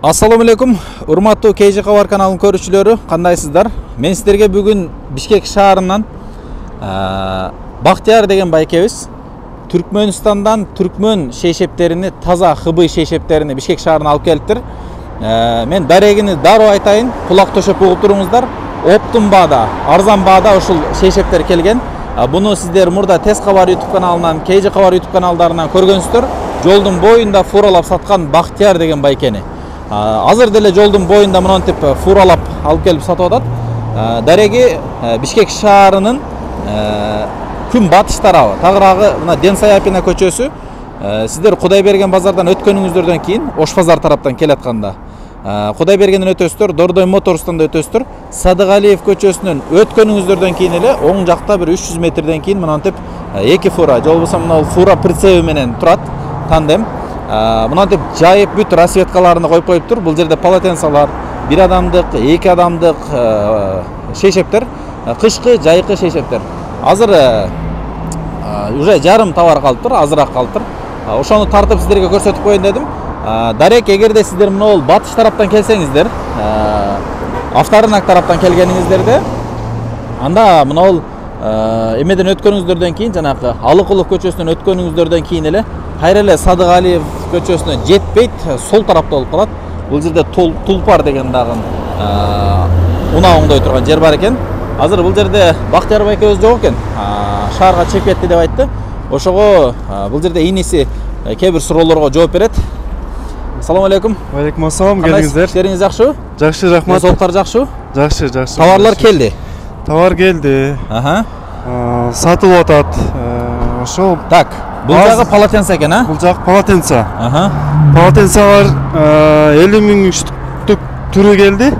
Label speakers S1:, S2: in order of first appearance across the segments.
S1: Assalamu alaikum, урматтуу KG Кабар каналынын көрүүчүлөрү, кандайсыздар? Мен сиздерге бүгүн Бишкек шаарынан Бактияр деген байкебиз Түркмөнстандан түркмөн шейшептерини, таза хыбый шейшептерини Бишкек шаарына алып келиптир. Мен дарегини дароо айтайын, кулак төшөп угуп туруңуздар. Оптун баада, арзан баада ушул шейшептер келген. Буну сиздер мурда Тез Кабар YouTube каналынан, KG Кабар YouTube каналдарынан көргөнсүздөр. Жолдун боюнда фуралап саткан Бактияр деген байкени. Азыр деле жолдун боюнда мынтип фуралап алып келип сатып атат. Дареги Бишкек шаарынын күн батыш тарабы, тагыраагы мына Ден Саяпина көчөсү. Сиздер Кудайберген базардан өткөнүңүздөрдөн кийин Ош базар тараптан келатканда Кудайбергенден өтөсүздөр, Дордой Моторстан да өтөсүздөр. Садыгалиев көчөсүнөн өткөнүңүздөрдөн кийин эле оң жакта бир 300 метрден кийин мынтип эки фура, же болбосо мына фура прицеби менен турат, тандем. Мынтип жайып бүт рассветкаларына коюп коюптур. Бул жерде полотенцалар, бир адамдык, эки адамдык шейшептер, кышкы, жайкы шейшептер. Азыр уже жарым товар калыптыр, азыраак калыптыр. Ошону тартып сиздерге көрсөтүп коеюн дедим. Дарек, эгерде сиздер мына батыш тараптан келсеңиздер, Автарынак тараптан келгениңиздерде, анда мына эмеден өткөнүңүздөрдөн кийин, жанагы Алыкулов көчөсүнөн өткөнүңүздөрдөн кийин эле кайра эле Садыгалиев көчөсүнө жетпейт, сол тарапта болуп калат. Бул жерде Тулпар деген дагы унаа оңдой турган жер бар экен. Азыр бул жерде Бактияр байкебиз жок экен. Шаарга чыгып кетти деп айтты. Ошого бул жерде иниси кээ бир суроолорго жооп берет. Ассаламу алейкум.
S2: Алейкум ассалам, келиңиздер.
S1: Иштериңиз жакшыбы?
S2: Жакшы, рахмат.
S1: Денсаулыктар жакшыбы?
S2: Жакшы, жакшы.
S1: Товарлар келди.
S2: Товар келди. Сатылып атат. Ошол.
S1: Так, бул жагы полотенце экен, а?
S2: Бул жак полотенце. Полотенцалар 50 000 штук түрү келди.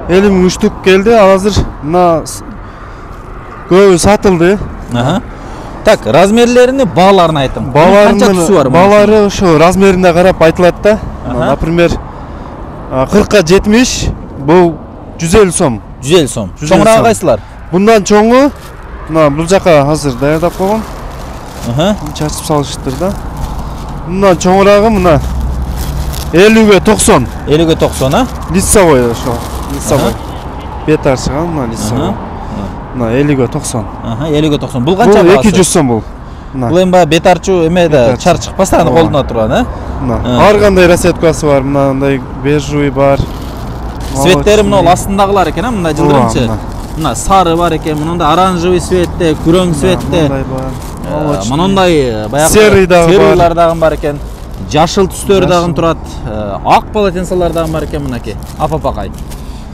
S2: 50 000 штук келди. Азыр мына көбү сатылды.
S1: Так, размерлерини, бааларын айтым. Канча түсү бар?
S2: Баалары ошо размерине карап айтылат да. Например, 40-ка 70, бул 150 сом.
S1: 150 сом. Чоңураагы кайсылар?
S2: Bundan çoğu, bu jaka hazır dayanıp koyun. Çarçıp salıştır da. Bundan çoğurağı mına 50'ye 90.
S1: 50'ye 90 ha?
S2: Lissavoy şu. Lissavoy. Betar çıkan mına Lissavoy. Mına 50'ye 90.
S1: 50'ye 90. Bul kança
S2: bağısı? 200 som bul.
S1: Bul emba betarçı emede çar çıkpastan koluna turan ha?
S2: Har qanday rasetkası var, mınday bejruy var.
S1: Svetleri mına astındagılar eken ha, mına жылдырыңчы. Мына сары бар экен, мындай оранжевый цветте, күрөң цветте. Мындай баягы серыйлар дагы бар экен. Жашыл түстөр дагы турат. Ак полотенцалар дагы бар экен мынакей. Апапакай.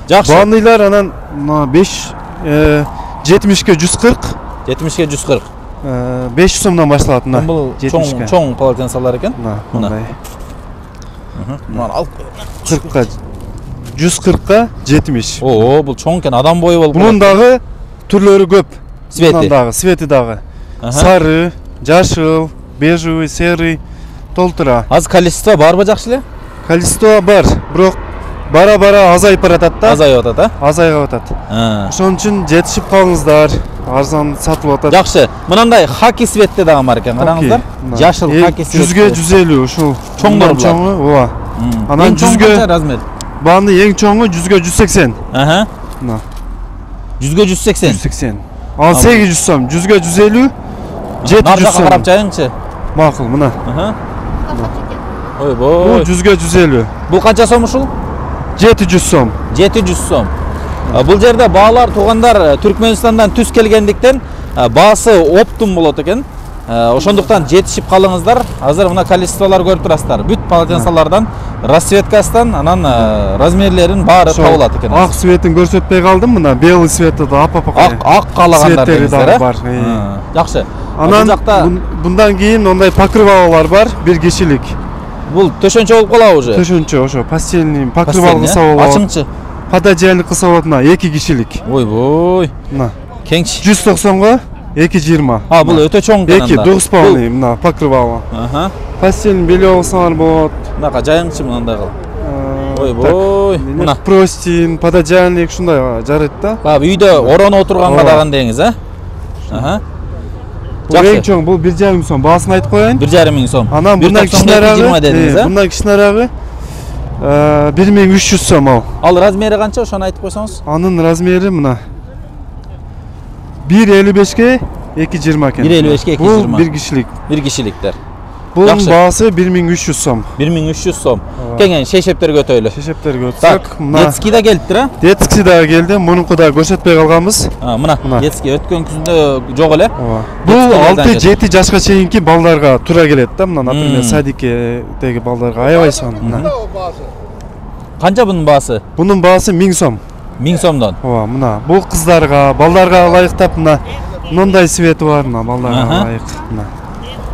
S1: Жакшы.
S2: Баныйлар анан 70-ке 140.
S1: 70-ке 140.
S2: 500 сомдон башталат мына.
S1: Бул чоң полотенцалар экен.
S2: Мындай.
S1: Мына алып
S2: 40-ка 140-ка 70.
S1: Оо, бул чоң экен, адам бою болуп.
S2: Bunun дагы түрлөрү көп.
S1: Свети
S2: дагы, свети дагы. Сары, жашыл, бежевый, серый толтура.
S1: Аз количество барбы жакшы эле?
S2: Количество бар, бирок бара-бара азайып баратат да.
S1: Азайып атат, а?
S2: Азайып атат. Ошон үчүн жетишип калыңыздар. Арзан сатылып атат.
S1: Жакшы. Мынандай хаки светте дагы бар экен, караңыздар. Жашыл хаки свет.
S2: 100-ге 150 ушул.
S1: Чоңдор булар.
S2: Ооба. Анан 100-ге
S1: размер.
S2: Bandı en çoğu 100'ge 180.
S1: Aha. 100'ge 180.
S2: 180. Al 800 som, 100'ge 150. 700 som.
S1: Qarab çayыңчы.
S2: Maqul, mına.
S1: Oy boy.
S2: Bu 100'ge 150.
S1: Bu qancha som ушул?
S2: 700 som.
S1: 700 som. Бул жерде баалар туугандар Түркмөнстандан түз келгендиктен баасы оптум болот экен. Ошондуктан жетишип калыңыздар. Азыр мына количестволор көрүп турасыздар. Бүт полотенцалардан, расцветкасынан, анан размерлерин баары табылат экен.
S2: Ак светин көрсөтпөй калдым, мына белый свети да апапакай.
S1: Ак каалагандар деңиздер,
S2: бар.
S1: Жакшы.
S2: Анан bundan кийин ондай покрывалалар бар, 1 кишилик.
S1: Бул төшөнчө болуп калабы уже?
S2: Төшөнчө, ошо постельный покрывал кылса болот.
S1: Ачыңчы.
S2: Пододеяльник кылса болот, мына 2 кишилик.
S1: Ой бой.
S2: Мына.
S1: Кеңчи.
S2: 190-га 220.
S1: Бул өтө чоң экен анда.
S2: 9,5 мына покрывал. Постельный белье алсаңар болот.
S1: Мынакай жайыңчы мындай кыл. Ой бой.
S2: Мына простин, пододеяльник ушундай жарайт да.
S1: Үйдө ороно отурганга дагы деңиз, а?
S2: Eң чоң бул 1,5 сом. Баасын айтып коеюн.
S1: 1,5 сом.
S2: Анан мындан кичинерээги, мындан кичинерээги 1300 сом ал.
S1: Ал размери канча, ошону айтып койсоңуз?
S2: Анын размери мына 1.55-ке 2.20 экен.
S1: 1.55-ке 2.20.
S2: Бул бир кишилик.
S1: Бир кишиликтер.
S2: Bunun
S1: Yaxşı.
S2: bağısı 1300 som.
S1: 1300 сом. Кеңен шешептерге өтөйлү.
S2: Şeşeplerge
S1: Так,
S2: ötsek, mına
S1: детский да келиптир, а?
S2: Detski daha geldi. Bununku da gösterpey kalganбыз.
S1: Мына,
S2: Мына.
S1: детский өткөн күзүндө жок эле.
S2: Бул
S1: Детский
S2: 6-7 жашка чейинки балдарга тура келет да. Мына, например, садикедеги балдарга аябай сон.
S1: Канча бунун баасы?
S2: Bunun bağısı 1000 som.
S1: 1000 сомдон.
S2: Ооба, мына бул кыздарга, балдарга ылайыктап мына мындай свети бар, мына балдарга
S1: Аха.
S2: ылайык. Мына.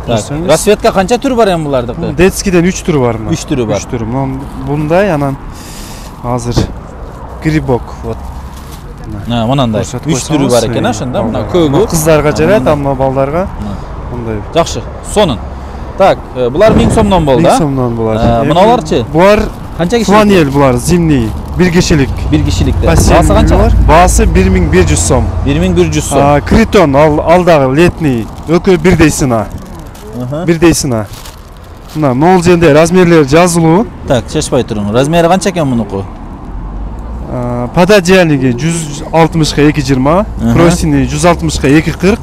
S1: Так, рассветка канча түрү бар эми булардыкы?
S2: Детскиден 3 түрү бар мына.
S1: 3 түрү бар.
S2: 3 түрү. Мына bunday анан азыр грибок вот.
S1: Мынандай 3 түрү бар экен, ошондо мына көөгү.
S2: Кыздарга жарайт, амма балдарга мындай.
S1: Жакшы. Сонун. Так, булар 1000 сомдон болду,
S2: 1000
S1: а?
S2: сомдон булар.
S1: Мыналарчы?
S2: Булар
S1: Канча кишилик?
S2: фланель булар, зимний, бир кишилик.
S1: Bir kişilikte.
S2: Бассейн
S1: Баасы канча?
S2: бар. Баасы 1100 сом.
S1: 1100 сом.
S2: Критон алдагы летний өкө бирдейсина. Бирдейсина. Мына могул жерде размерлери жазылуу.
S1: Так, чечпай туруң. Размери канча экен мунуку?
S2: Пододеяльниги 160га 220, простини 160га 240.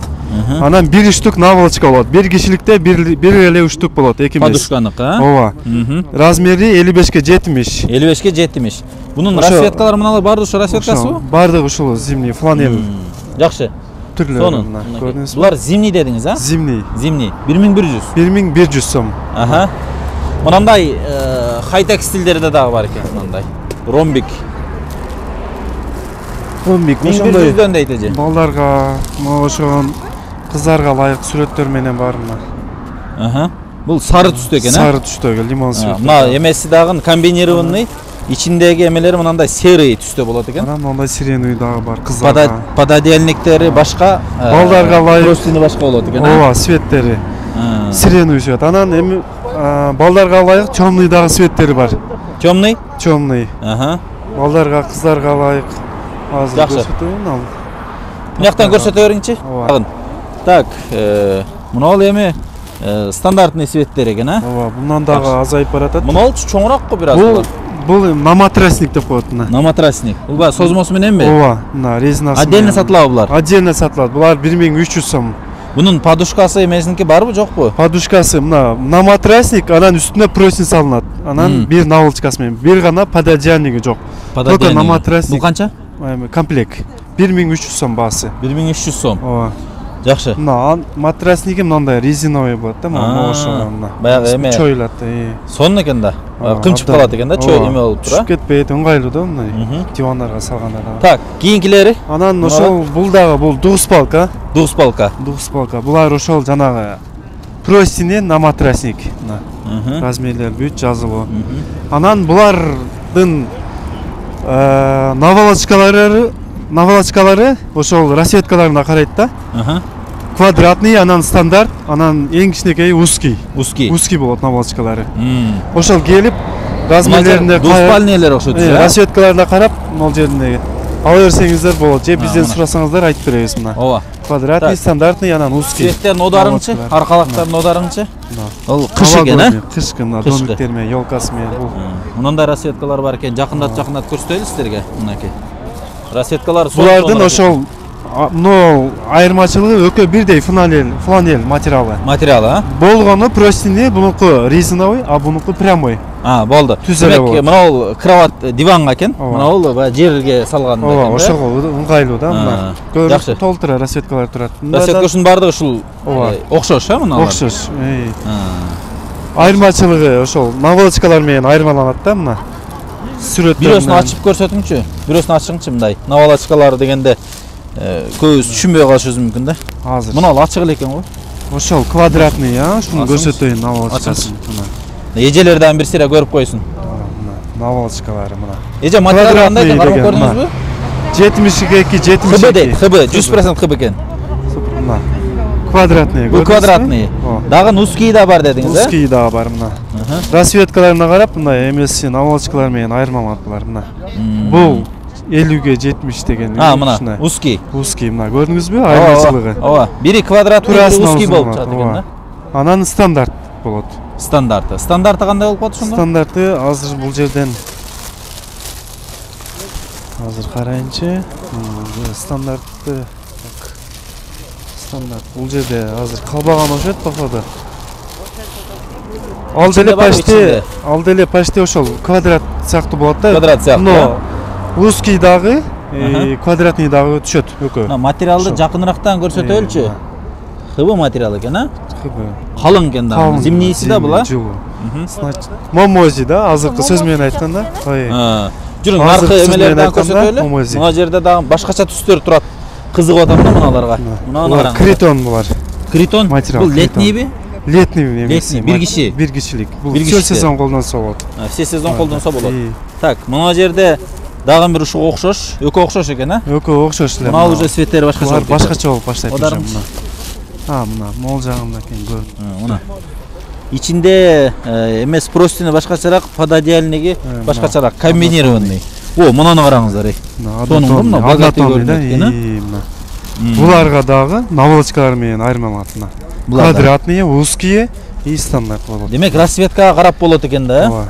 S2: Анан бир штук наволочка болот. Бир кишиликте бир эле штук болот, эки эмес.
S1: Подушканыкы, а?
S2: Ооба. Размери 55ге 70.
S1: 55ке 70. Бунун
S2: Ошо-
S1: рассветкалары мыналар баары ошо рассветкасыбы?
S2: Бардыгы ушул зимний фланель
S1: Жакшы.
S2: түрлөрү.
S1: Сонун.
S2: Мына көрдүңүзбү?
S1: Булар зимний дедиңиз, а?
S2: Зимний.
S1: Зимний. 1100.
S2: 1100 сом.
S1: Аха. Мынандай хай-тек стилдерде дагы бар экен, мынандай. Ромбик.
S2: Ромбик ошондой
S1: 1100дөн дейт эже.
S2: балдарга, ошон кыздарга ылайык сүрөттөр менен бар мына.
S1: Аха. Бул сары түстө экен, а?
S2: Сары түстөгү лимон сүрөт.
S1: Мына эмеси дагы комбинированный. Ичиндеги эмелери мынандай серый түстө болот экен.
S2: Анан мондай сиреный дагы бар кыздарга.
S1: Пододельниктери башка,
S2: Балдарга ылайык.
S1: простыни башка болот экен, а?
S2: Ооба, светтери. Сиреный свет. Анан эми балдарга ылайык чёмный дагы светтери бар.
S1: Темный?
S2: Чёмный.
S1: Аха.
S2: Балдарга, кыздарга ылайык. Азыр
S1: Жакшы.
S2: көрсөтөйүн ал.
S1: Мынаяктан көрсөтө бериңчи.
S2: Ооба.
S1: Так, мынау эми стандартный светтер экен, а?
S2: Ооба, bundan дагы азайып баратат.
S1: Мынау чоңураак го бир аз.
S2: Бул наматрасник деп коет мына.
S1: Наматрасник. Бул ба созмосу мененби?
S2: Ооба, мына резинасы.
S1: Отдельно сатылабы булар?
S2: Отдельно сатылат. Булар 1300 сом.
S1: Бунун подушкасы эмесиники барбы, жокпу?
S2: Подушкасы мына наматрасник, анан үстүнө простынь салынат. Анан бир наволочкасы менен, бир гана пододеяльниги жок. Только наматрасник.
S1: Бул канча?
S2: Комплект. 1300 сом баасы.
S1: 1300 сом.
S2: Ооба.
S1: Жакшы.
S2: Мына матрасники мындай резиновый болот да, мына ошо мына.
S1: Баягы эме.
S2: Чойлат.
S1: Сонун экен да.
S2: Ооба,
S1: Кымчып
S2: абдан.
S1: калат экен да, чөй
S2: Ооба,
S1: эме болуп тура.
S2: түшүп кетпейт, ыңгайлуу да мындай. Дивандарга салганда да.
S1: Так, кийинкилери?
S2: Анан ошол бул дагы бул дуспалка.
S1: Дуспалка.
S2: Дуспалка. Булар ошол жанагы простыни наматрасник. Мына. Размерлери бүт жазылуу. Анан булардын наволочкалары ошол рассветкаларына карайт да. Квадратный, анан стандарт, анан эң кичинекей узкий. Узкий болот наволочкалары. Ошол келип размерлерине
S1: дуспальныйлар окшойт.
S2: Рассветкаларына карап, могул жериндеги ала берсеңиздер болот. Же бизден сурасаңыздар айтып беребиз мына.
S1: Ооба.
S2: Квадратный, стандартный, анан узкий.
S1: Светтерин одарыңчы, аркалактардын одарыңчы. Ол кыш экен, а?
S2: Кышкы мына домиктер менен, ёлкасы менен бул.
S1: Мындай рассветкалар бар экен. Жакындат көрсөтөлү сиздерге. Мынакей. Рассветкалар
S2: булардын ошол но айырмачылыгы экөө бирдей фланель материалы.
S1: Материалы, а?
S2: Болгону простыни, бунуку резиновый, а бунуку прямой.
S1: Болду. Демек, мынау кровать диванга экен. Мынау баягы жерге салган экен.
S2: Ооба, ошого ыңгайлуу да мына.
S1: Жакшы.
S2: Толтура рассветкалар турат.
S1: Рассветкасынын баардыгы ушул окшош, а мыналар?
S2: Окшош. Айырмачылыгы ошол наволочкалар менен айырмаланат да мына. Сүрөттөр.
S1: Бирөөсүн ачып көрсөтүңчү. Бирөөсүн ачыңчы мындай. Наволочкалар дегенде көбүс түшүнбөй калышыбыз мүмкүн да.
S2: Азыр.
S1: Мынау ачык эле экен го.
S2: Ошол квадратный, ушуну көрсөтөйүн наволочкасын.
S1: Эжелер дагы бир сыйра көрүп койсун.
S2: Наволочкалары мына.
S1: Эже материалы кандай экен, карап көрдүңүзбү?
S2: 72
S1: ХБ дейт, ХБ 100% ХБ экен.
S2: Мына. Квадратный.
S1: Бул квадратный. Дагы узкий да бар дедиңиз, э?
S2: Узкий да бар мына. Рассветкаларына карап мына эмеси наволочкалар менен айырмаланат булар мына. Бул 50ге 70 деген.
S1: Мына узкий.
S2: Узкий мына көрдүңүзбү? Айырмачылыгы.
S1: Ооба. Бири квадрат, бири узкий болуп чыгат экен да.
S2: Анан стандарт болот.
S1: Стандарты. Стандарты кандай болуп калат ошондо?
S2: Стандарты азыр бул жерден азыр карайынчы. Стандартты стандарт бул жерде азыр калбаган окшойт походу. Ал деле почти ошол квадрат сыяктуу болот да.
S1: Квадрат сыяктуу.
S2: Но узкий дагы, квадратный дагы түшөт экөө.
S1: Материалды жакынырактан көрсөтөлчү. ХБ материал экен, а?
S2: ХБ.
S1: Калың экен да. Зимнийси да бул, а?
S2: Значит, момози да, азыркы сөз менен айтканда.
S1: Жүрүң, аркы эмелерден көрсөтөлү. Мына жерде дагы башкача түстөр турат. Кызыгып атам да мыналарга. Мына караңыз.
S2: Критон булар.
S1: Критон?
S2: Бул
S1: летнийби?
S2: Летний,
S1: бир
S2: кишилик. Бул все сезон колдонсо болот.
S1: Все сезон колдонсо болот. Так, мына жерде дагы бир ушуга окшош, экөө окшош экен, а?
S2: Экөө окшош эле.
S1: Мына уже светтери башкача болуп.
S2: Башкача болуп баштайт уже мына. Мына мол жагында экен көрүнүп.
S1: Мына. Ичинде эмес простыни башкачараак, пододеяльниги башкачараак, комбинированный. Мынаны караңыздар. Сонун мына богатый көрүнөт экен, а?
S2: Буларга дагы наволочкалар менен айырмаланат мына. Квадратные, узкие и стандарт болот.
S1: Демек, расцветкага карап болот экен да,
S2: ооба.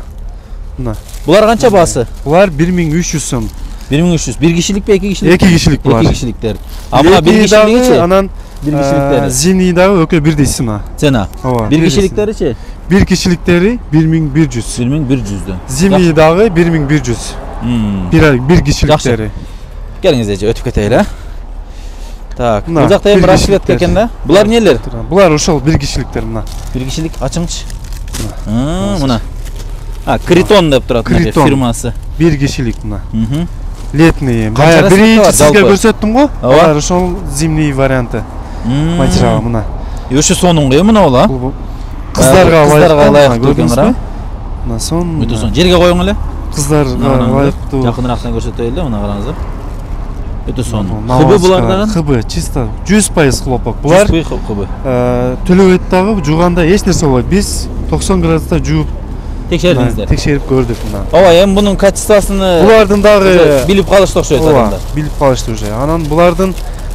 S2: Мына.
S1: Булар канча баасы?
S2: Булар 1300 сом.
S1: 1300. Бир кишиликпи, эки кишилик?
S2: Эки кишилик булар.
S1: Эки кишиликтер. Мына бир кишилигичи?
S2: Анан
S1: бир кишиликтери.
S2: Зимний дагы экөө бирдей цена.
S1: Цена.
S2: Ооба.
S1: Бир кишиликтеричи?
S2: Бир кишиликтери 1100.
S1: 1100дөн.
S2: Зимний дагы 1100. Бир кишиликтери.
S1: Келиңиздерчи өтүп кетели, а? Так, бул жакта эми расцветка экен да. Булар нелер?
S2: Булар ошол бир кишиликтер мына.
S1: Бир кишилик ачыңчы. Мына. Критон деп турат мына фирмасы.
S2: Бир кишилик мына. Летний. Бая биринчи сизге көрсөттүм го. Алар ошол зимний варианты. Материал мына.
S1: Ошо сонун го мына ол, а?
S2: Кыздарга
S1: ылайыктуу экен кара.
S2: Мына сон.
S1: Өтө сонун. Жерге коюң эле.
S2: Кыздарга ылайыктуу.
S1: Жакынырактан көрсөтөйлү да, мына караңыздар. Өтө сонун. ХБ булардан?
S2: ХБ чисто 100% хлопок. Булар
S1: ХБ.
S2: Төлөбөйт дагы жууганда эч нерсе болбойт. Биз 90 градуста жууп
S1: текшердиңиздер.
S2: Текшерип көрдүк мына.
S1: Ооба, эми бунун качествосын
S2: булардын дагы
S1: билип калышты окшойт адамдар.
S2: Билип калышты уже. Анан булардын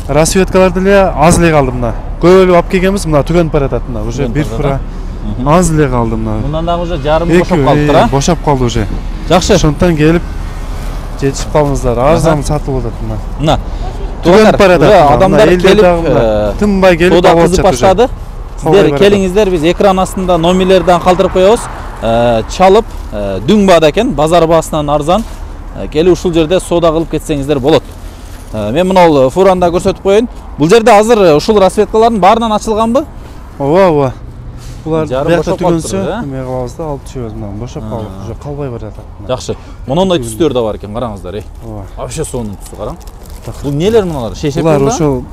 S2: расцветкалары деле аз эле калды мына. Көп эле алып келгенбиз, мына түгөнүп баратат мына. Уже бир фура аз эле калды мына.
S1: Мындан дагы уже жарым бошоп калыптыр, а?
S2: Бошоп калды уже.
S1: Жакшы.
S2: Ошондон келип жетишип калыңыздар. Арзан сатылып атат мына.
S1: Мына.
S2: Түгөнүп баратат.
S1: Адамдар келип,
S2: тынбай келип
S1: соода кызып баштады. Сиздер келиңиздер, биз экран астында номерлерден калтырып коебуз. Чалып, дүң баада экен, базар баасынан арзан. Келип ушул жерде соода кылып кетсеңиздер болот. Мен мына фуранда көрсөтүп коеюн. Бул жерде азыр ушул расцветкалардын баарынан ачылганбы?
S2: Ооба. Булар башка түгөнсө, эме кылабыз да, алып чыгабыз мына. Бошоп калып, уже калбай баратат.
S1: Жакшы. Мондай түстөр да бар экен, караңыздар.
S2: Ооба.
S1: Вообще сонун түсү караң. Бул нелер мыналар? Шешеп
S2: булар ошол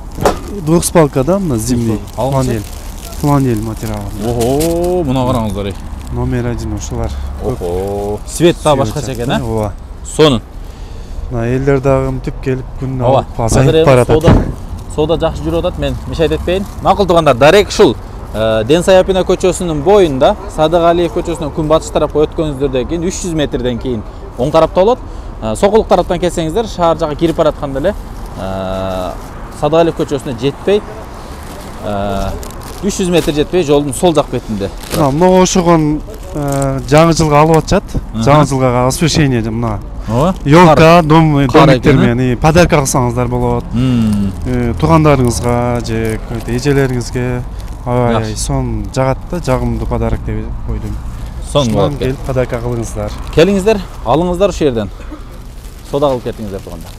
S2: двухспалка да, мына зимний. Фланель материалы.
S1: Ого, мына караңыздар.
S2: Номер 1 ошолар.
S1: Ого, свет да башкача экен, а?
S2: Ооба.
S1: Сонун.
S2: Мына элдер дагы мынтип келип күн алып азайып баратат.
S1: Соода жакшы жүрүп атат, мен мешайт этпейин. Макул туугандар, дарек ушул Ден Саяпина көчөсүнүн боюнда, Садыгалиев көчөсүнөн күн батыш тарапка өткөнүңүздөрдөн кийин 300 метрден кийин оң тарапта болот. Сокулук тараптан келсеңиздер, шаар жакка кирип баратканда эле Садыгалиев көчөсүнө жетпей 300 метр жетпей жолдун сол жак бетинде.
S2: Мына ошогон жаңы жылга алып атышат. Жаңы жылга освещение мына.
S1: Ооба.
S2: Ёлка, домиктер менен подарка кылсаңыздар болот. Туугандарыңызга же эжелериңизге аябай сон жагат да, жагымдуу подарок деп койдум.
S1: Сон болот.
S2: Келип подарка кылыңыздар.
S1: Келиңиздер, алыңыздар ушул жерден. Соода кылып кетиңиздер туугандар.